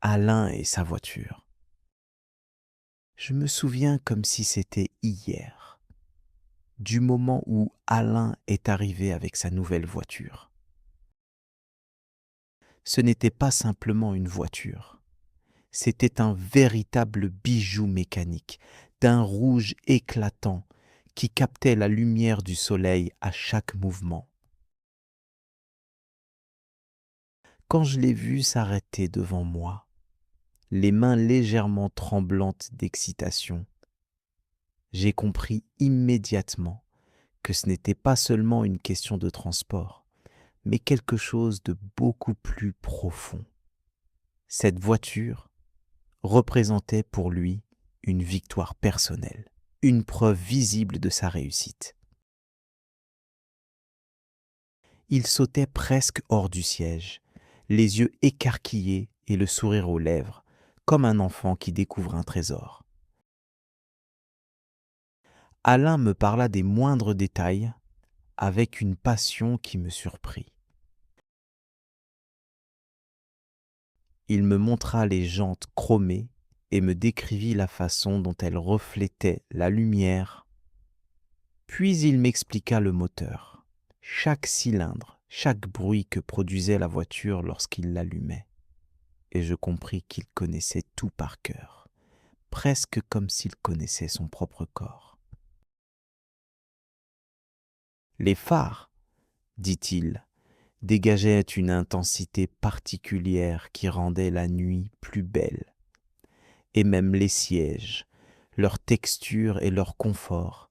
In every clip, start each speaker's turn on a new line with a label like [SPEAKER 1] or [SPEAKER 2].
[SPEAKER 1] Alain et sa voiture. Je me souviens comme si c'était hier, du moment où Alain est arrivé avec sa nouvelle voiture. Ce n'était pas simplement une voiture, c'était un véritable bijou mécanique, d'un rouge éclatant qui captait la lumière du soleil à chaque mouvement. Quand je l'ai vu s'arrêter devant moi, les mains légèrement tremblantes d'excitation, j'ai compris immédiatement que ce n'était pas seulement une question de transport, mais quelque chose de beaucoup plus profond. Cette voiture représentait pour lui une victoire personnelle, une preuve visible de sa réussite. Il sautait presque hors du siège, les yeux écarquillés et le sourire aux lèvres, comme un enfant qui découvre un trésor. Alain me parla des moindres détails avec une passion qui me surprit. Il me montra les jantes chromées et me décrivit la façon dont elles reflétaient la lumière. Puis il m'expliqua le moteur, chaque cylindre, chaque bruit que produisait la voiture lorsqu'il l'allumait. Et je compris qu'il connaissait tout par cœur, presque comme s'il connaissait son propre corps. Les phares, dit-il, dégageaient une intensité particulière qui rendait la nuit plus belle. Et même les sièges, leur texture et leur confort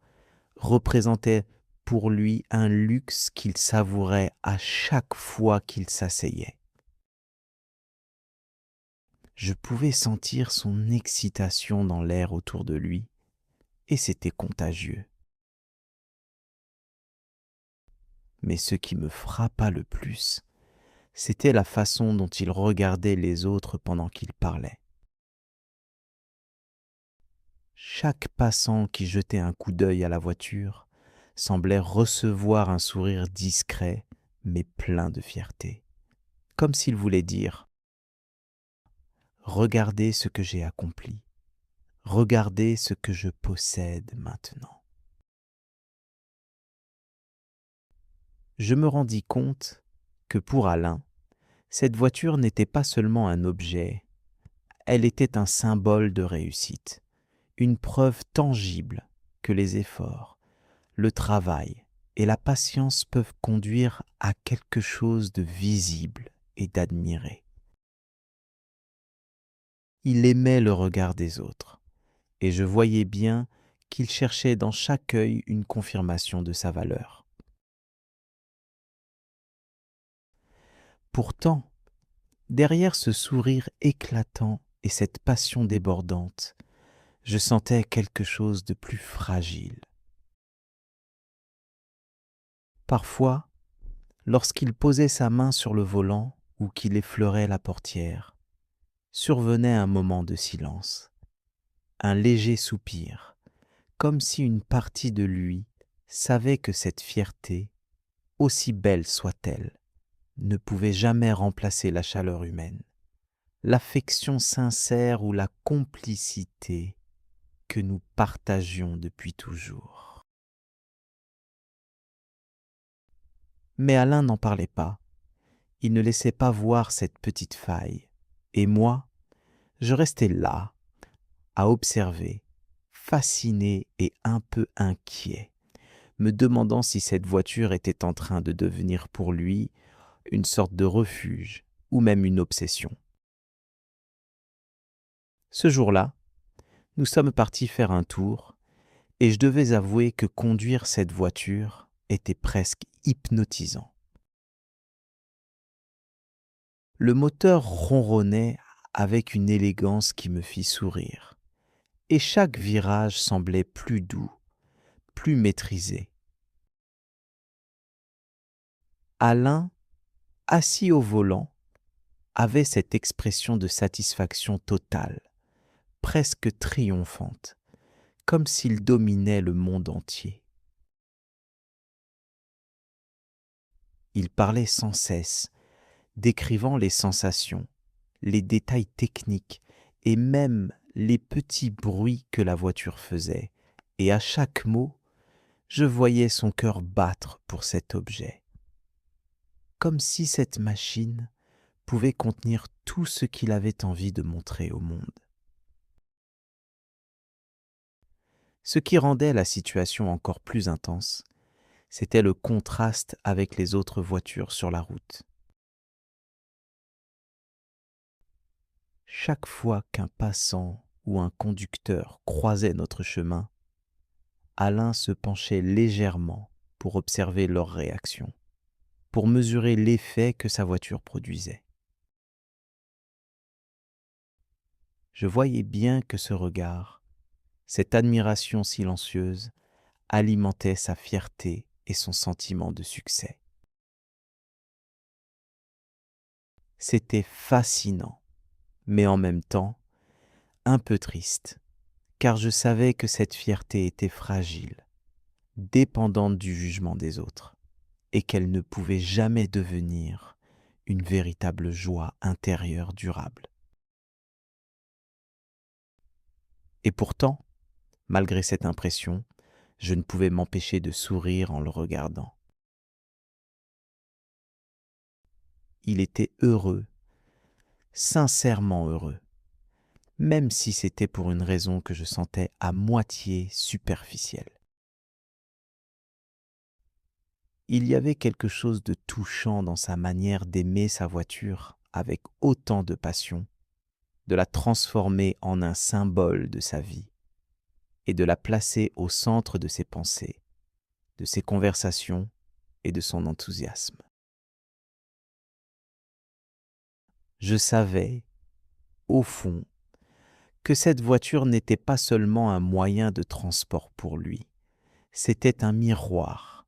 [SPEAKER 1] représentaient pour lui un luxe qu'il savourait à chaque fois qu'il s'asseyait. Je pouvais sentir son excitation dans l'air autour de lui, et c'était contagieux. Mais ce qui me frappa le plus, c'était la façon dont il regardait les autres pendant qu'il parlait. Chaque passant qui jetait un coup d'œil à la voiture semblait recevoir un sourire discret mais plein de fierté, comme s'il voulait dire « Regardez ce que j'ai accompli, regardez ce que je possède maintenant ». Je me rendis compte que pour Alain, cette voiture n'était pas seulement un objet, elle était un symbole de réussite, une preuve tangible que les efforts, le travail et la patience peuvent conduire à quelque chose de visible et d'admiré. Il aimait le regard des autres, et je voyais bien qu'il cherchait dans chaque œil une confirmation de sa valeur. Pourtant, derrière ce sourire éclatant et cette passion débordante, je sentais quelque chose de plus fragile. Parfois, lorsqu'il posait sa main sur le volant ou qu'il effleurait la portière, survenait un moment de silence, un léger soupir, comme si une partie de lui savait que cette fierté, aussi belle soit-elle, ne pouvait jamais remplacer la chaleur humaine, l'affection sincère ou la complicité que nous partagions depuis toujours. Mais Alain n'en parlait pas, il ne laissait pas voir cette petite faille, et moi, je restais là, à observer, fasciné et un peu inquiet, me demandant si cette voiture était en train de devenir pour lui une sorte de refuge ou même une obsession. Ce jour-là, nous sommes partis faire un tour et je devais avouer que conduire cette voiture était presque hypnotisant. Le moteur ronronnait avec une élégance qui me fit sourire et chaque virage semblait plus doux, plus maîtrisé. Alain, assis au volant, avait cette expression de satisfaction totale, presque triomphante, comme s'il dominait le monde entier. Il parlait sans cesse, décrivant les sensations, les détails techniques et même les petits bruits que la voiture faisait. Et à chaque mot, je voyais son cœur battre pour cet objet, comme si cette machine pouvait contenir tout ce qu'il avait envie de montrer au monde. Ce qui rendait la situation encore plus intense, c'était le contraste avec les autres voitures sur la route. Chaque fois qu'un passant ou un conducteur croisait notre chemin, Alain se penchait légèrement pour observer leur réaction, pour mesurer l'effet que sa voiture produisait. Je voyais bien que ce regard, cette admiration silencieuse, alimentait sa fierté et son sentiment de succès. C'était fascinant, mais en même temps, un peu triste, car je savais que cette fierté était fragile, dépendante du jugement des autres, et qu'elle ne pouvait jamais devenir une véritable joie intérieure durable. Et pourtant, malgré cette impression, je ne pouvais m'empêcher de sourire en le regardant. Il était heureux, sincèrement heureux, même si c'était pour une raison que je sentais à moitié superficielle. Il y avait quelque chose de touchant dans sa manière d'aimer sa voiture avec autant de passion, de la transformer en un symbole de sa vie et de la placer au centre de ses pensées, de ses conversations et de son enthousiasme. Je savais, au fond, que cette voiture n'était pas seulement un moyen de transport pour lui, c'était un miroir,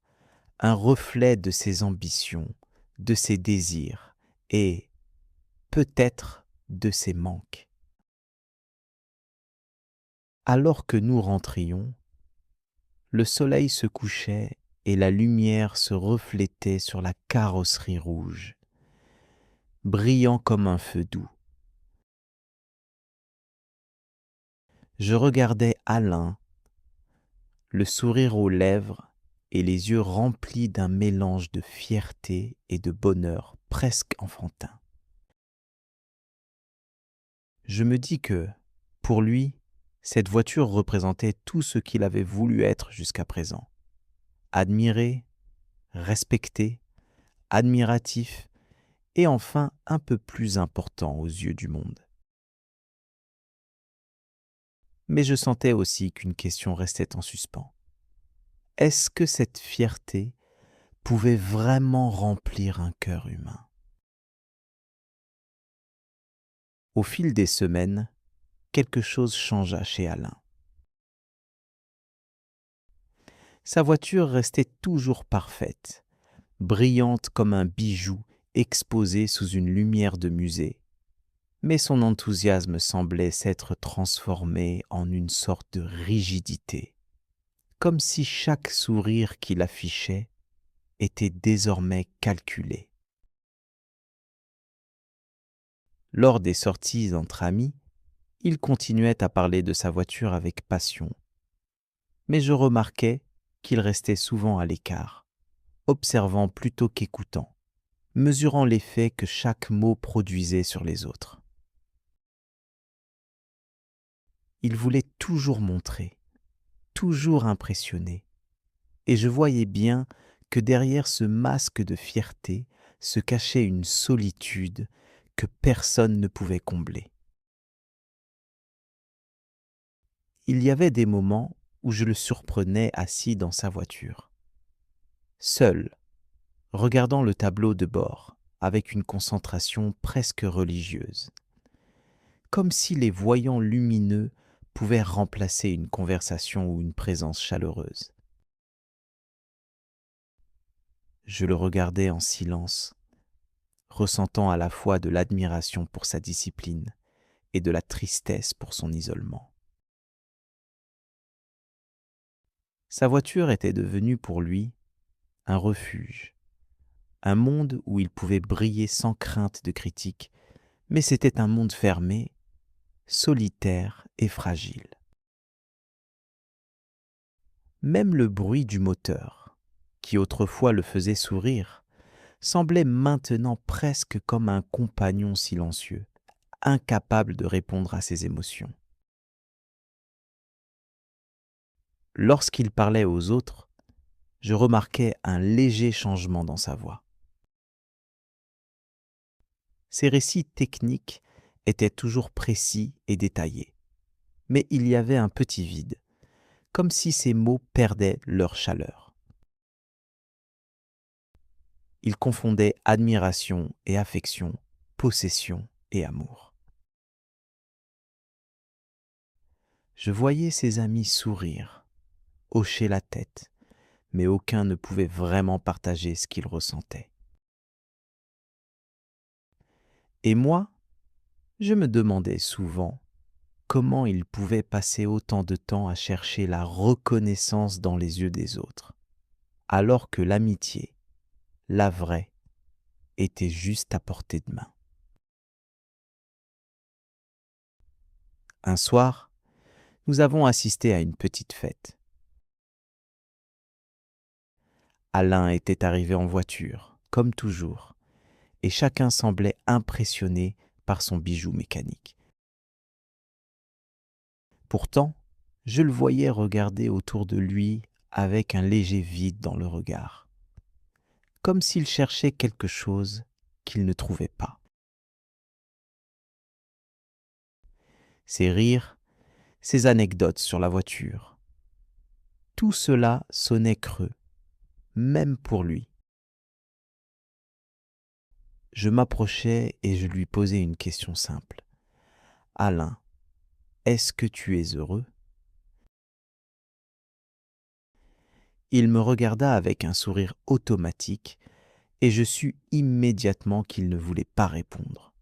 [SPEAKER 1] un reflet de ses ambitions, de ses désirs et, peut-être, de ses manques. Alors que nous rentrions, le soleil se couchait et la lumière se reflétait sur la carrosserie rouge, brillant comme un feu doux. Je regardais Alain, le sourire aux lèvres et les yeux remplis d'un mélange de fierté et de bonheur presque enfantin. Je me dis que, pour lui, cette voiture représentait tout ce qu'il avait voulu être jusqu'à présent. Admiré, respecté, admiratif et enfin un peu plus important aux yeux du monde. Mais je sentais aussi qu'une question restait en suspens. Est-ce que cette fierté pouvait vraiment remplir un cœur humain? Au fil des semaines, quelque chose changea chez Alain. Sa voiture restait toujours parfaite, brillante comme un bijou exposé sous une lumière de musée, mais son enthousiasme semblait s'être transformé en une sorte de rigidité, comme si chaque sourire qu'il affichait était désormais calculé. Lors des sorties entre amis, il continuait à parler de sa voiture avec passion, mais je remarquais qu'il restait souvent à l'écart, observant plutôt qu'écoutant, mesurant l'effet que chaque mot produisait sur les autres. Il voulait toujours montrer, toujours impressionner, et je voyais bien que derrière ce masque de fierté se cachait une solitude que personne ne pouvait combler. Il y avait des moments où je le surprenais assis dans sa voiture, seul, regardant le tableau de bord avec une concentration presque religieuse, comme si les voyants lumineux pouvaient remplacer une conversation ou une présence chaleureuse. Je le regardais en silence, ressentant à la fois de l'admiration pour sa discipline et de la tristesse pour son isolement. Sa voiture était devenue pour lui un refuge, un monde où il pouvait briller sans crainte de critique, Mais c'était un monde fermé, solitaire et fragile. Même le bruit du moteur, qui autrefois le faisait sourire, semblait maintenant presque comme un compagnon silencieux, incapable de répondre à ses émotions. Lorsqu'il parlait aux autres, je remarquais un léger changement dans sa voix. Ses récits techniques étaient toujours précis et détaillés, mais il y avait un petit vide, comme si ses mots perdaient leur chaleur. Il confondait admiration et affection, possession et amour. Je voyais ses amis sourire, hocher la tête, mais aucun ne pouvait vraiment partager ce qu'il ressentait. Et moi, je me demandais souvent comment il pouvait passer autant de temps à chercher la reconnaissance dans les yeux des autres, alors que l'amitié, la vraie, était juste à portée de main. Un soir, nous avons assisté à une petite fête. Alain était arrivé en voiture, comme toujours, et chacun semblait impressionné par son bijou mécanique. Pourtant, je le voyais regarder autour de lui avec un léger vide dans le regard, comme s'il cherchait quelque chose qu'il ne trouvait pas. Ses rires, ses anecdotes sur la voiture, tout cela sonnait creux, même pour lui. Je m'approchais et je lui posais une question simple. Alain, est-ce que tu es heureux ? Il me regarda avec un sourire automatique et je sus immédiatement qu'il ne voulait pas répondre.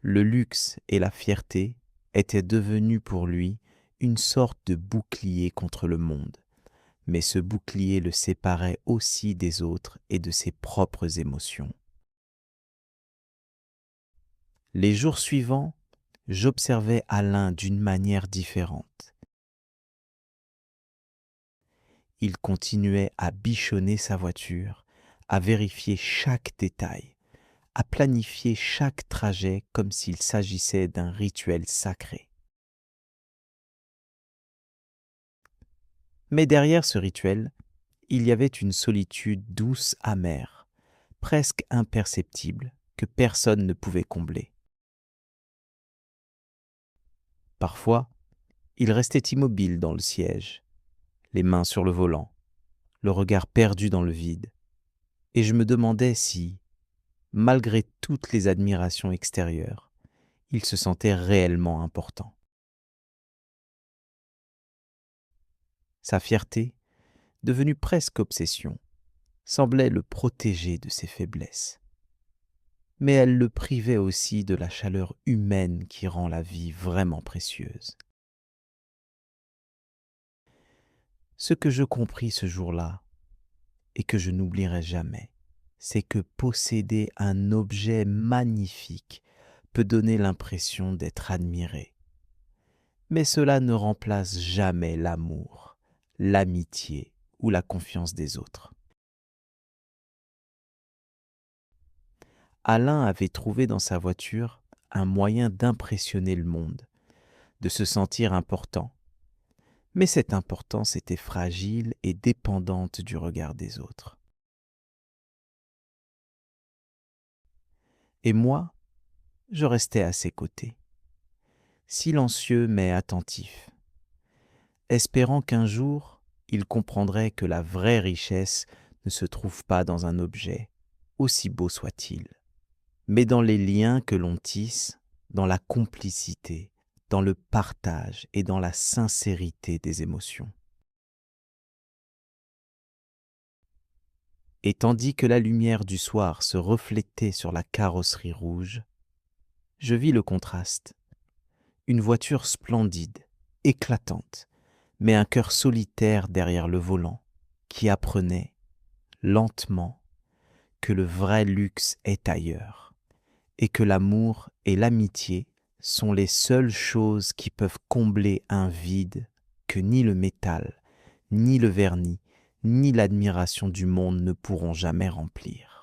[SPEAKER 1] Le luxe et la fierté étaient devenus pour lui une sorte de bouclier contre le monde, mais ce bouclier le séparait aussi des autres et de ses propres émotions. Les jours suivants, j'observais Alain d'une manière différente. Il continuait à bichonner sa voiture, à vérifier chaque détail, à planifier chaque trajet comme s'il s'agissait d'un rituel sacré. Mais derrière ce rituel, il y avait une solitude douce, amère, presque imperceptible, que personne ne pouvait combler. Parfois, il restait immobile dans le siège, les mains sur le volant, le regard perdu dans le vide, et je me demandais si, malgré toutes les admirations extérieures, il se sentait réellement important. Sa fierté, devenue presque obsession, semblait le protéger de ses faiblesses. Mais elle le privait aussi de la chaleur humaine qui rend la vie vraiment précieuse. Ce que je compris ce jour-là, et que je n'oublierai jamais, c'est que posséder un objet magnifique peut donner l'impression d'être admiré. Mais cela ne remplace jamais l'amour, l'amitié ou la confiance des autres. Alain avait trouvé dans sa voiture un moyen d'impressionner le monde, de se sentir important. Mais cette importance était fragile et dépendante du regard des autres. Et moi, je restais à ses côtés, silencieux mais attentif, espérant qu'un jour, il comprendrait que la vraie richesse ne se trouve pas dans un objet, aussi beau soit-il, mais dans les liens que l'on tisse, dans la complicité, dans le partage et dans la sincérité des émotions. Et tandis que la lumière du soir se reflétait sur la carrosserie rouge, je vis le contraste. Une voiture splendide, éclatante, mais un cœur solitaire derrière le volant, qui apprenait, lentement, que le vrai luxe est ailleurs, et que l'amour et l'amitié sont les seules choses qui peuvent combler un vide que ni le métal, ni le vernis, ni l'admiration du monde ne pourront jamais remplir.